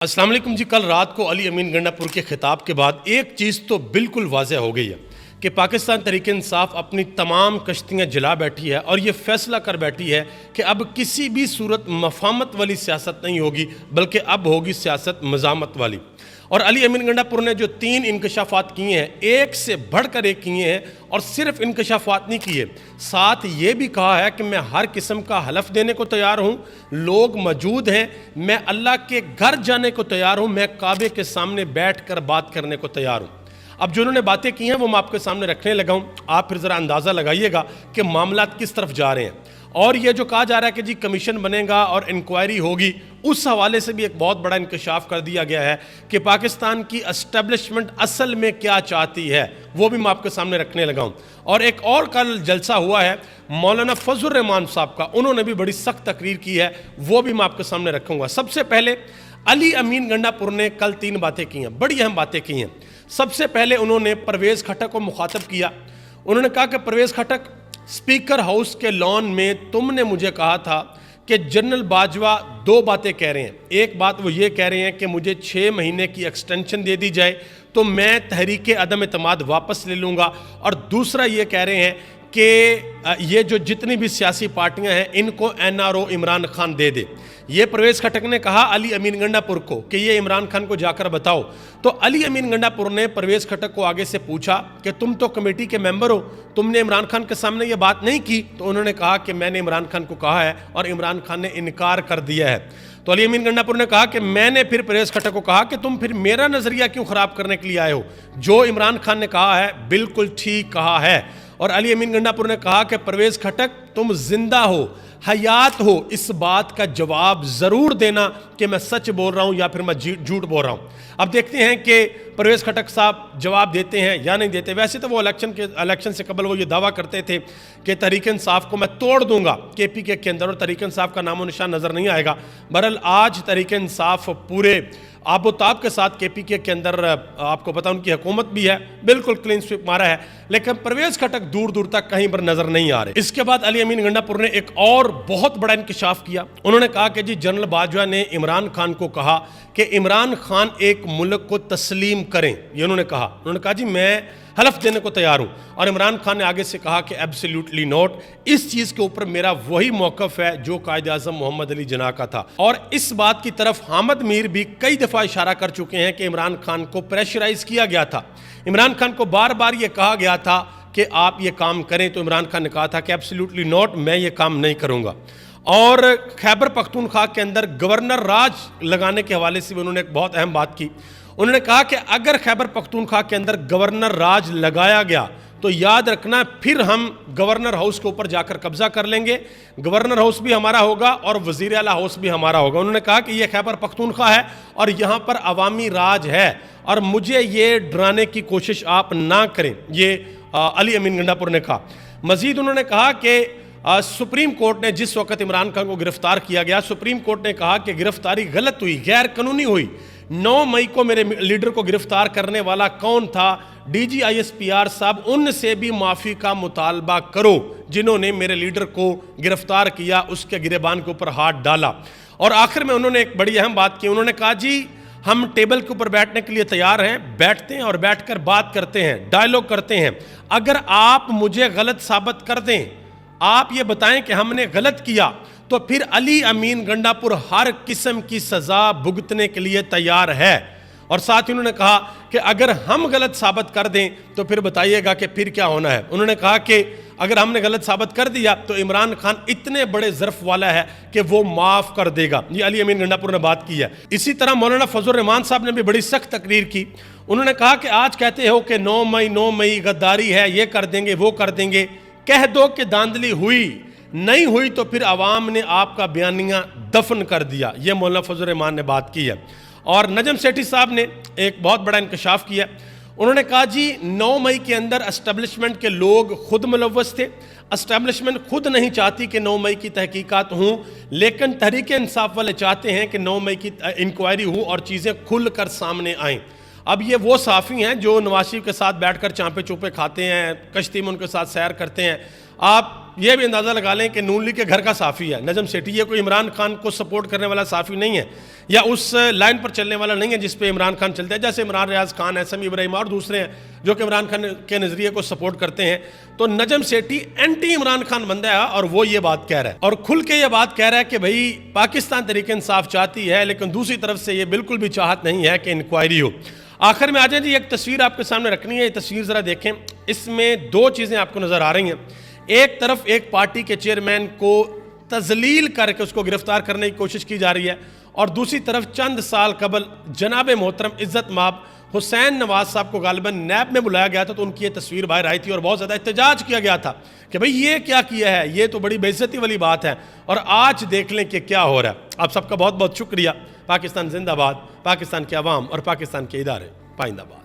अस्सलाम वालेकुम जी। कल रात को अली अमीन गंडापुर के खिताब के बाद एक चीज़ तो बिल्कुल वाज़ेह हो गई है कि पाकिस्तान तहरीक इंसाफ अपनी तमाम कश्तियाँ जला बैठी है और ये फैसला कर बैठी है कि अब किसी भी सूरत मफामत वाली सियासत नहीं होगी, बल्कि अब होगी सियासत मज़ामत वाली। और अली अमीन गंडापुर ने जो 3 इंकशाफात किए हैं, एक से बढ़कर एक किए हैं, और सिर्फ इंकशाफात नहीं किए, साथ ये भी कहा है कि मैं हर किस्म का हलफ देने को तैयार हूँ, लोग मौजूद हैं, मैं अल्लाह के घर जाने को तैयार हूँ, मैं काबे के सामने बैठ कर बात करने को तैयार हूँ। अब जो उन्होंने बातें की हैं वो मैं आपके सामने रखने लगा हूँ, आप फिर ज़रा अंदाज़ा लगाइएगा कि मामलात किस तरफ जा रहे हैं। और ये जो कहा जा रहा है कि जी कमीशन बनेगा और इंक्वायरी होगी, उस हवाले से भी एक बहुत बड़ा इंकशाफ कर दिया गया है कि पाकिस्तान की एस्टेब्लिशमेंट असल में क्या चाहती है, वो भी मैं आपके सामने रखने लगा हूँ। और एक और कल जलसा हुआ है मौलाना फजल रहमान साहब का, उन्होंने भी बड़ी सख्त तकरीर की है, वो भी मैं आपके सामने रखूँगा। सबसे पहले अली अमीन गंडापुर ने कल 3 बातें की हैं, बड़ी अहम बातें की हैं। सबसे पहले उन्होंने परवेज़ खटक को मुखातब किया। उन्होंने कहा कि परवेज़ खटक, स्पीकर हाउस के लॉन में तुमने मुझे कहा था कि जनरल बाजवा 2 बातें कह रहे हैं। एक बात वो ये कह रहे हैं कि मुझे 6 महीने की एक्सटेंशन दे दी जाए तो मैं तहरीक अदम एतमाद वापस ले लूँगा, और दूसरा ये कह रहे हैं कि ये जो जितनी भी सियासी पार्टियां हैं इनको NRO इमरान खान दे दे। ये परवेज़ खटक ने कहा अली अमीन गंडापुर को कि ये इमरान खान को जाकर बताओ। तो अली अमीन गंडापुर ने परवेज़ खटक को आगे से पूछा कि तुम तो कमेटी के मेंबर हो, तुमने इमरान खान के सामने ये बात नहीं की? तो उन्होंने कहा कि मैंने इमरान खान को कहा है और इमरान खान ने इनकार कर दिया है। तो अली अमीन गंडापुर ने कहा कि मैंने फिर परवेज़ खटक को कहा कि तुम फिर मेरा नज़रिया क्यों ख़राब करने के लिए आए हो? जो इमरान खान ने कहा है बिल्कुल ठीक कहा है। और अली अमीन गंडापुर ने कहा कि परवेज़ खटक, तुम जिंदा हो, हयात हो, इस बात का जवाब ज़रूर देना कि मैं सच बोल रहा हूँ या फिर मैं झूठ बोल रहा हूँ। अब देखते हैं कि परवेज़ खटक साहब जवाब देते हैं या नहीं देते। वैसे तो वो इलेक्शन से कबल वो ये दावा करते थे कि तहरीक इंसाफ को मैं तोड़ दूंगा KPK के अंदर, और तहरीक इंसाफ का नामो निशान नज़र नहीं आएगा। बहरहाल आज तहरीक इंसाफ पूरे आबोताब के साथ KPK के अंदर, आपको पता उनकी हुकूमत भी है, बिल्कुल क्लीन स्वीप मारा है, लेकिन परवेज़ खटक दूर दूर तक कहीं पर नजर नहीं आ रहे। इसके बाद अली अमीन गंडापुर ने एक और बहुत बड़ा इंकशाफ किया। उन्होंने कहा कि जी जनरल बाजवा ने इमरान खान को कहा कि इमरान खान एक मुल्क को तस्लीम करें, ये उन्होंने कहा। उन्होंने कहा जी मैं हलफ देने को तैयार हूँ, और इमरान खान ने आगे से कहा कि एब्सोल्युटली नॉट, इस चीज़ के ऊपर मेरा वही मौक़िफ़ है जो कायद-ए-आज़म मोहम्मद अली जिन्ना का था। और इस बात की तरफ हामिद मीर भी कई दफ़ा इशारा कर चुके हैं कि इमरान खान को प्रेशराइज़ किया गया था, इमरान खान को बार बार ये कहा गया था कि आप ये काम करें, तो इमरान खान ने कहा था कि एब्सोल्युटली नॉट, मैं ये काम नहीं करूँगा। और खैबर पख्तूनख्वा के अंदर गवर्नर राज लगाने के हवाले से भी उन्होंने एक बहुत अहम बात की। उन्होंने कहा कि अगर खैबर पख्तूनख्वा के अंदर गवर्नर राज लगाया गया तो याद रखना फिर हम गवर्नर हाउस के ऊपर जाकर कब्जा कर लेंगे, गवर्नर हाउस भी हमारा होगा और वज़ीर आला हाउस भी हमारा होगा। उन्होंने कहा कि ये खैबर पख्तूनख्वा है और यहाँ पर अवामी राज है, और मुझे ये डराने की कोशिश आप ना करें, ये अली अमीन गंडापुर ने कहा। मज़ीद उन्होंने कहा कि सुप्रीम कोर्ट ने जिस वक्त इमरान खान को गिरफ्तार किया गया, सुप्रीम कोर्ट ने कहा कि गिरफ्तारी गलत हुई, गैर कानूनी हुई। 9 मई को मेरे लीडर को गिरफ्तार करने वाला कौन था? DG ISPR साहब, उनसे भी माफ़ी का मुतालबा करो जिन्होंने मेरे लीडर को गिरफ्तार किया, उसके गिरेबान के ऊपर हाथ डाला। और आखिर में उन्होंने एक बड़ी अहम बात की। उन्होंने कहा जी हम टेबल के ऊपर बैठने के लिए तैयार हैं, बैठते हैं और बैठकर बात करते हैं, डायलॉग करते हैं। अगर आप मुझे गलत साबित कर दें, आप ये बताएं कि हमने गलत किया, तो फिर अली अमीन गंडापुर हर किस्म की सज़ा भुगतने के लिए तैयार है। और साथ ही उन्होंने कहा कि अगर हम गलत साबित कर दें तो फिर बताइएगा कि फिर क्या होना है। उन्होंने कहा कि अगर हमने गलत साबित कर दिया तो इमरान खान इतने बड़े ज़र्फ़ वाला है कि वो माफ़ कर देगा। ये अली अमीन गंडापुर ने बात की है। इसी तरह मौलाना फजल रहमान साहब ने भी बड़ी सख्त तकरीर की। उन्होंने कहा कि आज कहते हो कि 9 मई गद्दारी है, ये कर देंगे वो कर देंगे, कह दो कि धांधली हुई, नहीं हुई तो फिर अवाम ने आपका बयानिया दफन कर दिया। ये मौलाना फजल रहमान ने बात की है। और नजम सेठी साहब ने एक बहुत बड़ा इंकशाफ किया। उन्होंने कहा जी 9 मई के अंदर एस्टेब्लिशमेंट के लोग खुद मुलव्वस थे, एस्टेब्लिशमेंट खुद नहीं चाहती कि 9 मई की तहकीकात हों, लेकिन तहरीक इंसाफ वाले चाहते हैं कि 9 मई की इंक्वायरी हो और चीज़ें खुल कर सामने आएँ। अब ये वो साफ़ी हैं जो नवाज शरीफ के साथ बैठकर चांपे चूपे खाते हैं, कश्ती में उनके साथ सैर करते हैं। आप یہ بھی اندازہ لگا لیں کہ نون لیگ کے گھر کا صحافی ہے نجم سیٹھی، یہ کوئی عمران خان کو سپورٹ کرنے والا صحافی نہیں ہے یا اس لائن پر چلنے والا نہیں ہے جس پہ عمران خان چلتا ہے، جیسے عمران ریاض خان ہے، سمیع ابراہیم اور دوسرے ہیں جو کہ عمران خان کے نظریے کو سپورٹ کرتے ہیں۔ تو نجم سیٹھی اینٹی عمران خان بندہ ہے اور وہ یہ بات کہہ رہا ہے اور کھل کے یہ بات کہہ رہا ہے کہ بھائی پاکستان تحریک انصاف چاہتی ہے، لیکن دوسری طرف سے یہ بالکل بھی چاہت نہیں ہے کہ انکوائری ہو۔ آخر میں آ جائیں جی، ایک تصویر آپ کے سامنے رکھنی ہے، یہ تصویر ذرا دیکھیں، اس میں دو چیزیں آپ کو نظر آ رہی ہیں۔ ایک طرف ایک پارٹی کے چیئرمین کو تذلیل کر کے اس کو گرفتار کرنے کی کوشش کی جا رہی ہے، اور دوسری طرف چند سال قبل جناب محترم عزت مآب حسین نواز صاحب کو غالباً نیب میں بلایا گیا تھا تو ان کی یہ تصویر باہر آئی تھی اور بہت زیادہ احتجاج کیا گیا تھا کہ بھئی یہ کیا کیا ہے، یہ تو بڑی بے عزتی والی بات ہے، اور آج دیکھ لیں کہ کیا ہو رہا ہے۔ آپ سب کا بہت بہت شکریہ۔ پاکستان زندہ باد، پاکستان کے عوام اور پاکستان کے ادارے پائندہ باد۔